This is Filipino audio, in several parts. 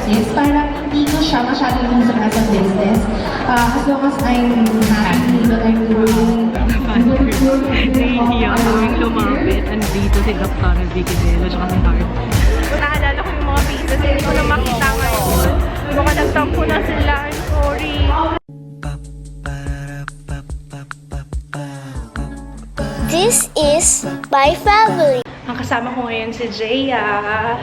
business, parang hindi ko siya masyado inisip as a business. As long as I'm happy with what I'm doing. Nahihiya kaming lumapit. Andito si Dr. Vicky Delo at si Heart. Naalala ko yung mga pieces. Hindi ko na makita ngayon. Baka nagtampo na sila. I'm sorry. This is my family. Ang kasama ko ngayon si Jaya.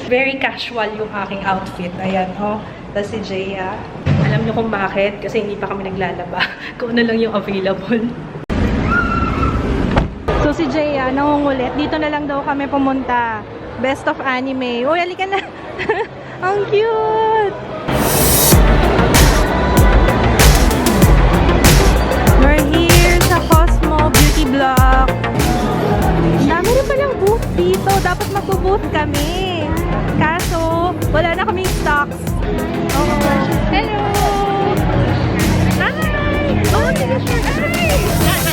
Very casual yung aking outfit. Ayan, oh. Tapos si Jaya. Alam niyo kung bakit? Kasi hindi pa kami naglalaba. Kung ano lang yung available. So si Jaya, nangungulit. Dito na lang daw kami pumunta. Best of anime. Uy, halika na. Ang cute! We're here sa Cosmo Beauty Block. Ang dami rin palang booth dito. Dapat mag-booth kami. Kaso, wala na kaming stocks. Oh. Hello! Hi! Oh, sige, sure. Hi!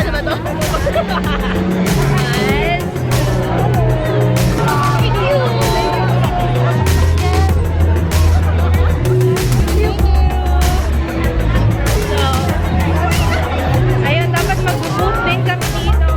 Ano ba to? Yes! Thank you! So, ayun, dapat mag-booth din kami dito.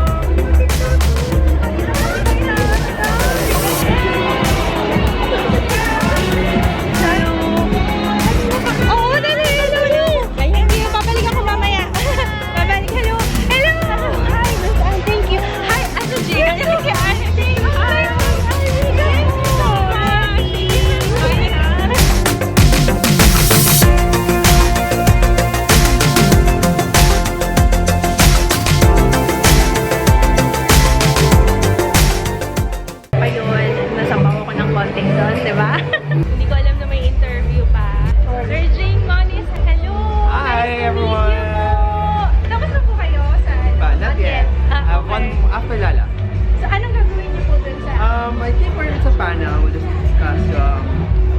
I think we're sa panel, we'll just discuss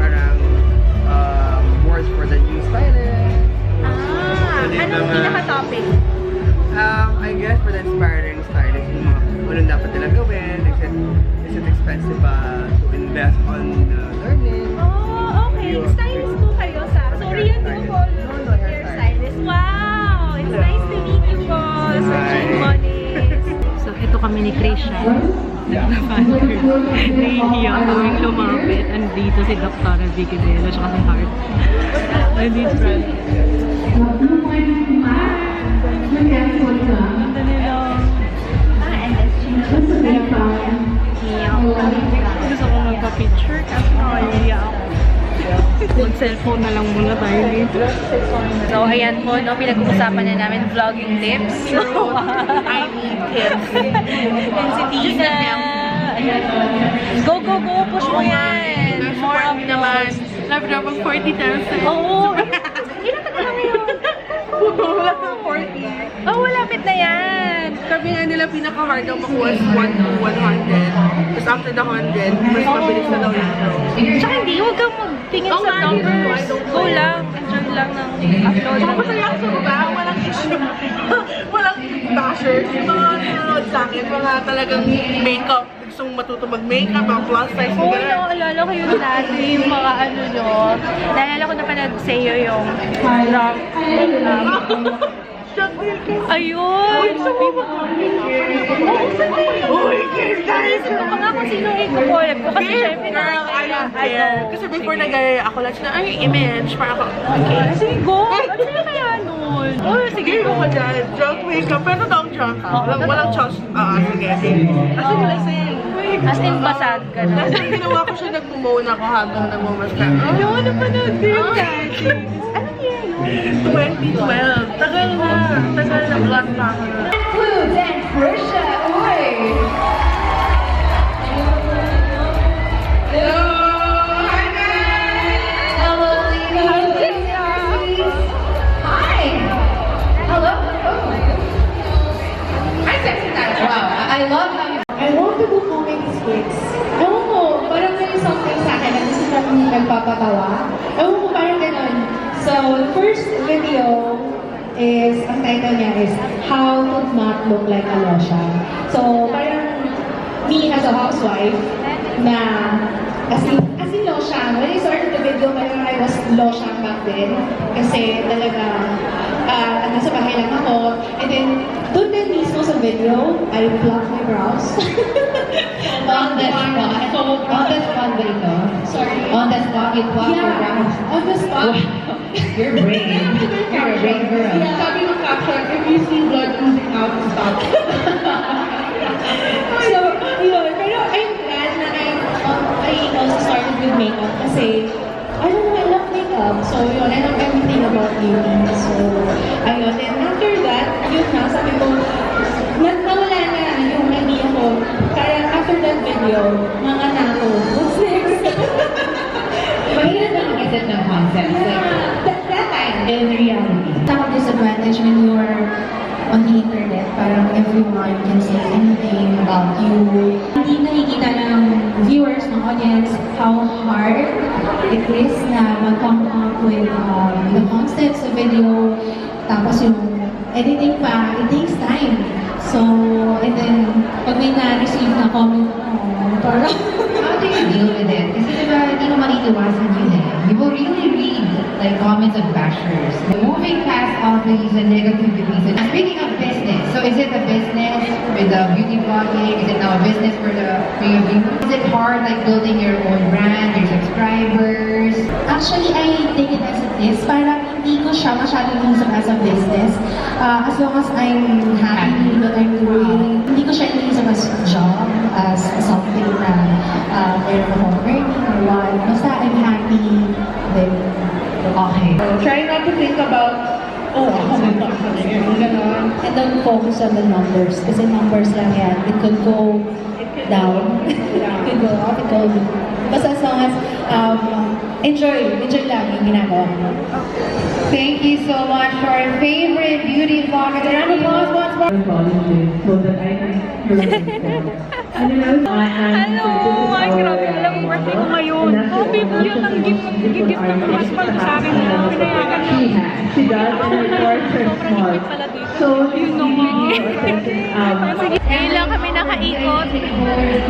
parang words for the new stylist. Anong pinaka-topic? I guess for the inspiring stylist, yung mga unang dapat nila gawin, is it expensive to invest on learning? Oh, okay. Stylist po kayo sa... Sorry, yun po po. Hairstylist. Wow! It's nice to meet you po. Searching Monies. So, ito kami ni Krisha. Nahihiya kaming lumapit. Andito si Dr. Vicky Delo at si Heart. Andito siya. Ganda nila. Gusto ko magpa-picture kasi nakaliya ako. Mag-cellphone na lang muna tayo dito. So, ayan po, no, pinag-uusapan na namin vlogging tips. I need tips. And si Tina. Go, go, go! Push mo yan! More of naman. Love na mag 40,000. Oo! Ilan ka na ngayon? Wala na 40. Oh, malapit na yan! Sabi nga nila pinaka-hard daw makuha is 1 to 100. Tapos after the 100, mas mabilis na daw yung flow. Tsaka hindi, huwag kang magtingin sa numbers. Go lang, enjoy lang ng upload. Tsaka masaya ako sa baba, walang issue. Walang bashers. Yung mga nanonood sa akin, mga talagang makeup. Gustong matuto mag-makeup, mga plus size. Oo, naalala ko yung dati, yung mga ano nyo. Naalala ko na panood sa'yo yung ayun! Guys, ito pa nga kung sino yung collab ko. Kasi syempre Kasi before nag-aya ako, lahat na, ay, image, para ako, okay. sige, go! Ano na kaya nun? Oh, sige, Sige ko dyan, drunk makeup, pero toong drunk ka. Walang chos, sige. As in, lasing. as in basag ka na. Last time ginawa ko siya, nagpumoan ako habang nagmamaskara. Ano, ano pa na din dati? Ano yan? 2012. Tagal na. Tagal na vlog na ako na. Foods and Krisha, uy! Hello! Hi guys! Hello ladies! Hi! Hello! Hi sexy time! Wow, I love how you... I want to do comedy skits. Ewan ko, parang may something sa akin na gusto na nagpapatawa. Ewan ko, parang ganun. So, the first video is, ang title niya is How to Not Look Like a Losha. So, parang me as a housewife na, as in, Kasi Loshang, when I started the video, I was Loshang back then. Kasi talaga, nasa bahay lang ako. And then, doon din mismo sa video, I plucked my brows. On the spot. On the spot ba ito? Sorry. On the spot, you pluck your brows. On the spot. You're brave. You're a brave girl. Yeah. Sabi ng caption, if you see blood oozing out, stop. So, yun. Pero I'm glad na I also started with makeup kasi I don't know, I love makeup. So, yun, I love everything about beauty. So, ayun. And after that, yun na, sabi ko, nawala na yung idea ko. Kaya after that video, mga na ako, what's next? Mahirap na mag-isip ng concepts. Like, that time. in reality. Some disadvantage when you are on the internet, parang everyone can say anything about you. Hindi nakikita ng viewers, ng audience, how hard it is na mag-come up with the concepts of video, tapos yung editing pa, it takes time. So, and then, pag may na-receive na comment, parang, How do you deal with it? Kasi diba, hindi mo maliliwasan yun eh. You will really read like comments of bashers. Moving past all these negativities. And speaking of business, so is it a business with the beauty vlogging? Is it now a business for your viewers? Is it hard like building your own brand, your subscribers? actually, I take it as it is. Parang hindi ko siya masyadong inisip as a business. As long as I'm happy with what I'm doing, hindi ko siya inisip as a job, as something na meron akong earning or what. Basta I'm happy, then Okay. Try not to think about, ako may tapos na yun. Ganon. and don't focus on the numbers. Kasi numbers lang yan. It could go down. It could go up, it could go down. Basta as long as enjoy lang yung ginagawa mo. Thank you so much for our favorite beauty vlogger. Round of applause once more. so that I can hear And then I was Hello! Ay, grabe. Alam mo, birthday ko ngayon. Oh, babe, yun ang gift ng husband ko sa akin. Pinayagan niya. She does and records her small. So Yun naman. Ngayon lang kami nakaikot.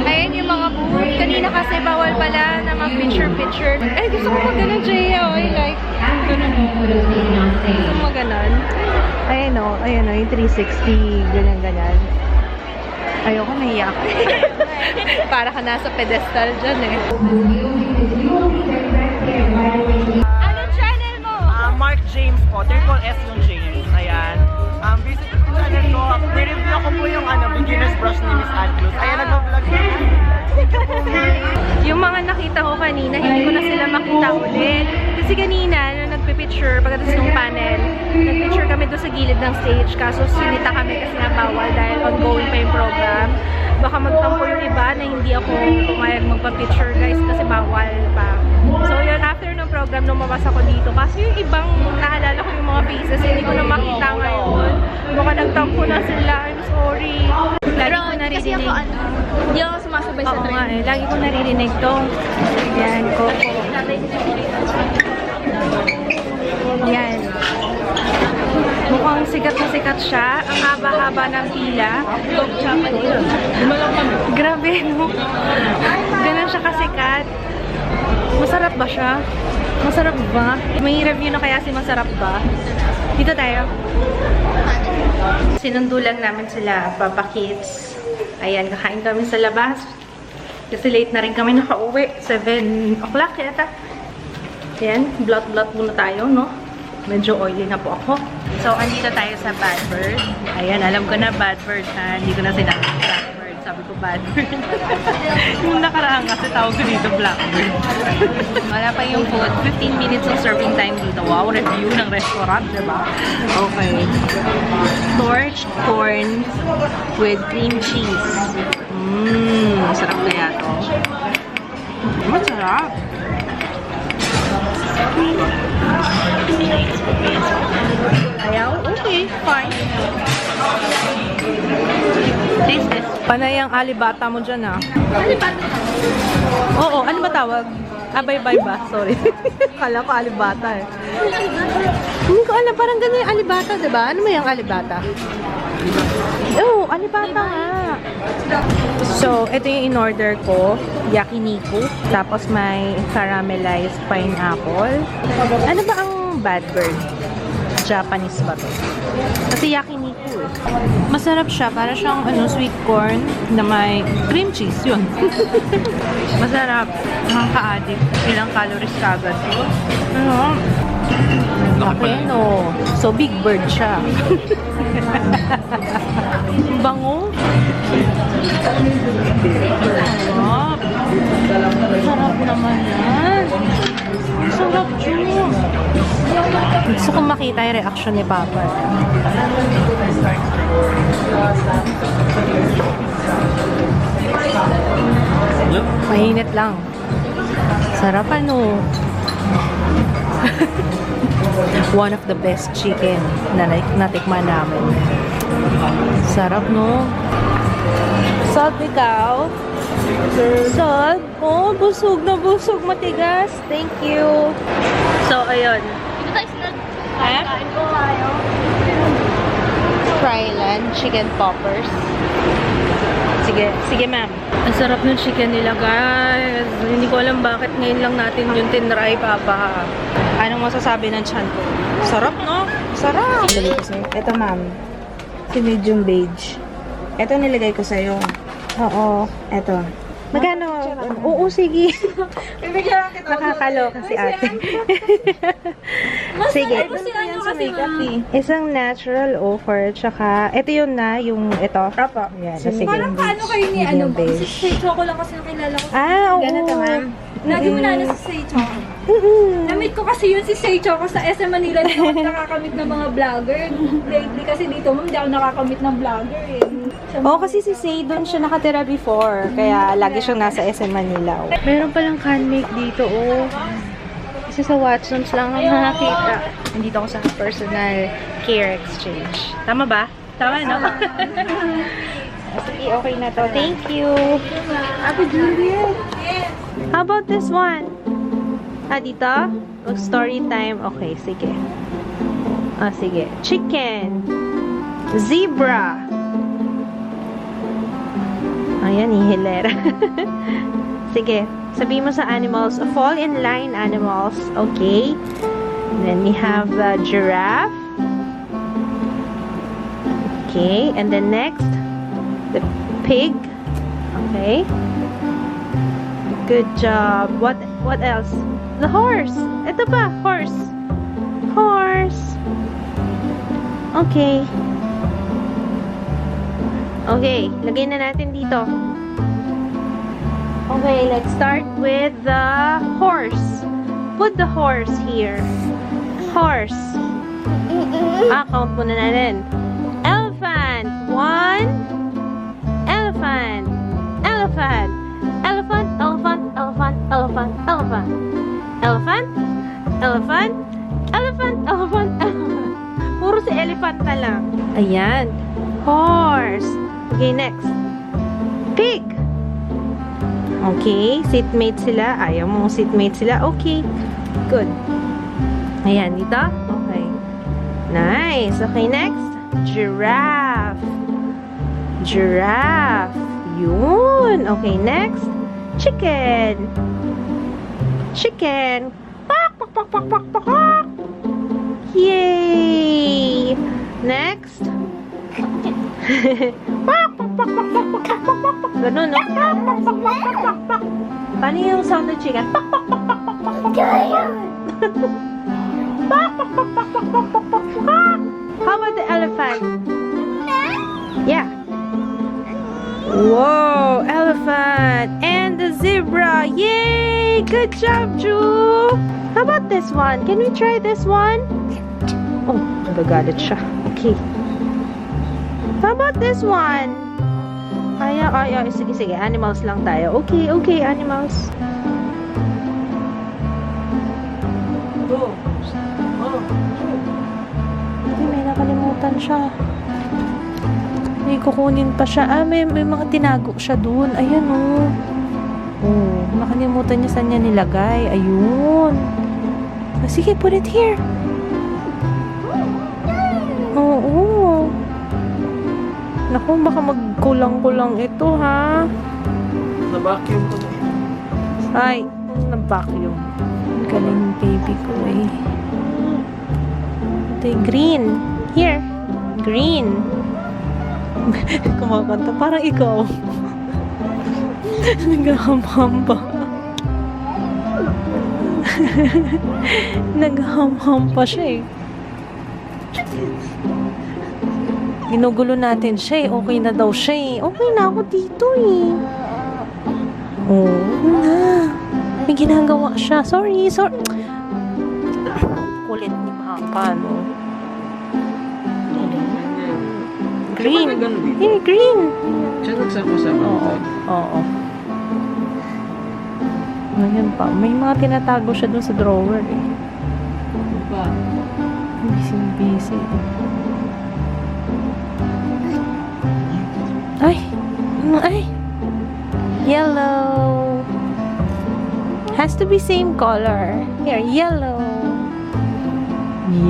Ayan yung mga booth. Kanina kasi bawal pala na mag-picture-picture. Ay, gusto ko mag-ganon, Jaya. I like. Ganun mo. Gusto mo mag-ganon. Ayan o. Ayan o. Yung 360. Ganyan-ganyan. Ayoko, nahiya ako. Para ka nasa pedestal dyan eh. Anong channel mo? Mark James po, triple S yung James. Ayan. Visit ko yung channel ko. Nireview ko po yung beginner's brush ni Miss Adlus. Ayan, nag-vlog ko. Yung mga nakita ko kanina, hindi ko na sila makita ulit. Kasi kanina, nung nagpipicture, pagkatapos ng panel, nagpicture kami doon sa gilid ng stage. Kaso sinita kami kasi nga bawal dahil ongoing pa yung program. Baka magtampo yung iba na hindi ako pumayag magpa-picture guys kasi bawal pa. So yun, after ng program, lumabas ako dito. Kasi yung ibang naalala ko yung mga faces, hindi ko na makita ngayon. Baka nagtampo na sila. I'm sorry. Lagi ko naririnig. Hindi ako sumasabay sa Oo nga eh. Lagi ko naririnig to. Yan, Coco. Yan. Mukhang sikat na sikat siya. Ang haba-haba ng pila. Grabe, no? Ganun siya kasikat. Masarap ba siya? Masarap ba? May review na kaya si Masarap ba? Dito tayo. Sinundulan namin sila, Papa Kids. Ayan, kakain kami sa labas. Kasi late na rin kami nakauwi. 7 o'clock yata. Ayan, blot-blot muna tayo, no? Medyo oily na po ako. So, andito tayo sa Bad Bird. Ayan, alam ko na Bad Bird ha. Hindi ko na sinabi Blackbird. Sabi ko Bad Bird. Yung nakaraan kasi tawag ko dito Blackbird. Wala pa yung food. 15 minutes ng serving time dito. Wow, review ng restaurant, diba? Okay. Torched corn with cream cheese. Masarap kaya to. Masarap. Ayaw? Okay, fine. Taste this. Panay ang alibata mo dyan ah. Alibata? Oo, ano ba tawag? Bye-bye ba? Sorry. Kala ko alibata eh. Hindi ko alam, parang ganyan yung alibata, diba? Ano mo yung alibata? Oh, alibata nga. So, ito yung in-order ko. Yakiniku. Tapos may caramelized pineapple. Ano ba ang bad bird? Japanese ba to? Kasi yakiniku eh. Masarap siya. Para siyang sweet corn na may cream cheese. Yun. Masarap. Nakaka-addict. Ilang calories kagad. Ano? Okay, no. So, big bird siya. Bango. Sarap. Sarap naman yan. Sarap yun. Gusto kong makita yung reaction ni Papa. Mainit lang. Sarap ano. One of the best chicken na natikman namin. Sarap, no? Salt ikaw. Salt. Oh, busog na busog. Matigas. Thank you. So, ayun. Dito tayo snack. Eh? Kain ko kayo. Fryland chicken poppers. Sige, sige ma'am. Ang sarap ng chicken nila, guys. Hindi ko alam bakit ngayon lang natin yung tinry, Papa. Anong masasabi ng chan ko? Sarap, no? Sarap! Ito ma'am, si medium beige. Ito nilagay ko sa'yo. Oo. Ito. Magkano? Oo, sige. Nakakaloka si ate. Sige. Yan sa makeup eh. Isang natural offer, tsaka ito yun na, yung ito. Opo. Yan, sige. Parang paano kayo ni Medium beige. Si Say Choco lang kasi nakilala ko. Ah, oo. Ganito ma'am. Lagi mo na si Say Choco. Na-meet ko kasi yun si Say Choco sa SM Manila. Hindi ako nakakamit ng mga vlogger. Lately kasi dito, ma'am, hindi ako nakakamit ng vlogger eh. Oo, kasi si Say doon siya nakatira before. Kaya lagi siyang nasa SM Manila. Meron palang can-make dito, oh. Kasi sa Watson's lang ako nakakita. Nandito ako sa personal care exchange. Tama ba? Tama, no? Sige, okay na to. Thank you. Ate Juliet. How about this one? Ah, dito? Mag-story time. Okay, sige. Ah, sige. Chicken. Zebra. Ayan, ihilera. Sige, sabihin mo sa animals, fall in line animals. Okay. Then we have the giraffe. Okay, and then next, the pig. Okay. Good job. What else? The horse. Ito ba? Horse. Horse. Okay. Okay, lagay na natin dito. Okay, let's start with the horse. Put the horse here. Horse. Count muna natin. Elephant. 1. Elephant. Elephant. Elephant, elephant, elephant, elephant, elephant. Elephant. Elephant. Elephant, elephant, elephant. Puro si elephant na lang. Ayan. Horse. Okay, next. Pig. Okay, seatmate sila. Ayaw mo seatmate sila. Okay, good. Ayan, dito. Okay. Nice. Okay, next. Giraffe. Giraffe. Yun. Okay, next. Chicken. Chicken. Pak, pak, pak, pak, pak, pak, pak. Yay! Next. Ganun, no? Paano yung sound ng chicken? How about the elephant? Yeah. Whoa, elephant and the zebra. Yay! Good job, Ju. How about this one? Can we try this one? Oh, nagagalit siya. Okay. How about this one? Ayaw. Sige. Animals lang tayo. Okay, animals. May nakalimutan siya. May kukunin pa siya. May mga tinago siya dun. Ayan, oh. Oh. Nakalimutan niya saan niya nilagay. Ayun. Ah, sige, put it here. Oo. Naku, baka magkulang-kulang ito, ha? Na-vacuum ko. Ay, na-vacuum. Ang galing baby ko, eh. Ito yung green. Here. Green. Kumakanta. Parang ikaw. Naghaham-ham pa. Naghaham-ham pa siya, eh. Ginugulo natin siya, eh. Okay na daw siya, eh. Okay na ako dito, eh. Oo na. May ginagawa siya. Sorry. Kulit ni Papa, no? Green. Here, green. Siya nagsama-sama. Oo. Ngayon pa. May mga tinatago siya dun sa drawer, eh. Busy. Ay. Yellow. Has to be same color. Here, yellow.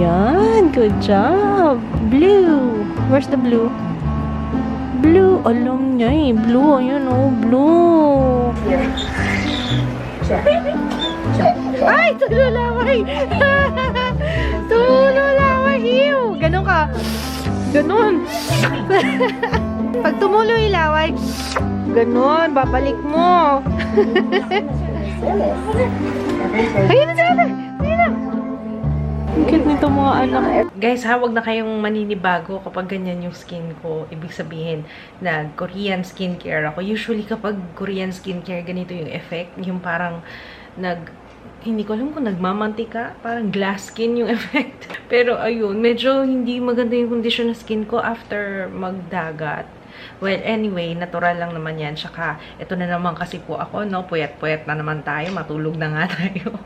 Yan. Good job. Blue. Where's the blue? Blue. Alam niya, eh. Blue. Ayun, oh. Blue. Ay! Tululaway! Tululaway! Ew! Ganon ka. Ganon. Pag tumulo ilaway, ganon, babalik mo. Ayun na siya! Ayun na! Ang cute nito mga anak. Guys, huwag na kayong maninibago kapag ganyan yung skin ko. Ibig sabihin, Korean skincare ako. Usually kapag Korean skincare, ganito yung effect. Yung parang hindi ko alam kung nagmamantika. Parang glass skin yung effect. Pero ayun, medyo hindi maganda yung condition ng skin ko after magdagat. Well, anyway, natural lang naman yan. Tsaka, ito na naman kasi po ako, no? Puyat-puyat na naman tayo. Matulog na nga tayo.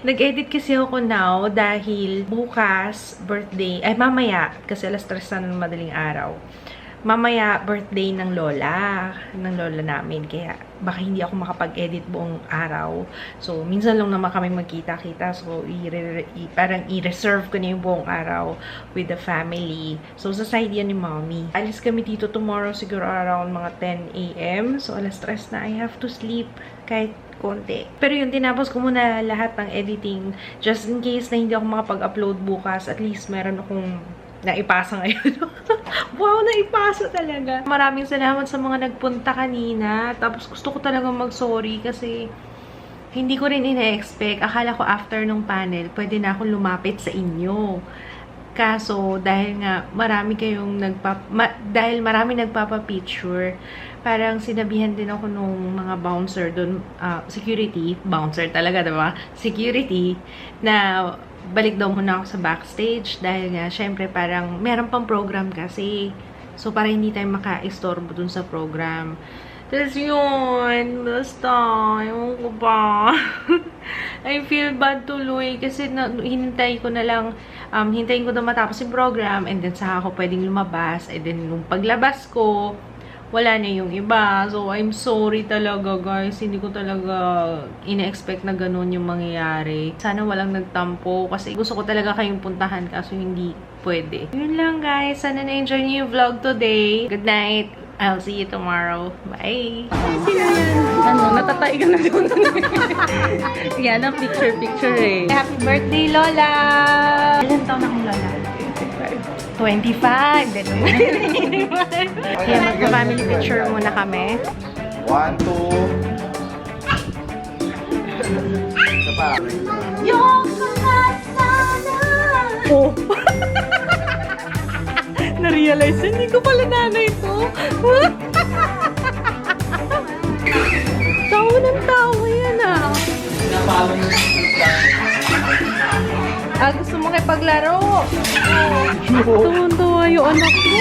Nag-edit kasi ako now dahil bukas, birthday, mamaya, kasi alas 3 na ng madaling araw. Mamaya, birthday ng lola namin. Kaya, baka hindi ako makapag-edit buong araw. So, minsan lang naman kami magkita-kita. So, parang i-reserve ko na yung buong araw with the family. So, sa side yan ni mommy. Alis kami dito tomorrow, siguro around mga 10 a.m. So, alas 3 na. I have to sleep kahit konti. Pero yun, tinapos ko muna lahat ng editing. Just in case na hindi ako makapag-upload bukas, at least meron akong naipasa ngayon. Wow, naipasa talaga. Maraming salamat sa mga nagpunta kanina. Tapos gusto ko talaga mag-sorry kasi hindi ko rin ina-expect. Akala ko after nung panel, pwede na akong lumapit sa inyo. Kaso, dahil nga marami kayong dahil marami nagpapa-picture, parang sinabihan din ako nung mga bouncer doon, security, bouncer talaga, diba? Security, na balik daw muna ako sa backstage dahil nga, syempre, parang meron pang program kasi. So, para hindi tayo maka-istorbo dun sa program. Tapos yun, basta, ewan ko ba. I feel bad tuloy kasi hinintay ko na lang, hintayin ko na matapos yung program and then saka ako pwedeng lumabas. And then, nung paglabas ko, wala na yung iba. So, I'm sorry talaga, guys. Hindi ko talaga ina-expect na ganun yung mangyayari. Sana walang nagtampo kasi gusto ko talaga kayong puntahan kaso hindi pwede. Yun lang, guys. Sana na-enjoy niyo yung vlog today. Good night. I'll see you tomorrow. Bye! Sino yan? Natatay ka na doon. Yan ang picture-picture eh. Happy birthday, Lola! Ilan taon akong Lola? 25. Kaya magka-family picture muna kami. 1, 2. Isa pa. Yung kasana! Oh! Na-realize, hindi ko pala nanay ito. Tawa ng tawa yan ah. Gusto mo paglaro? Tuwan-tuwa yung anak ko.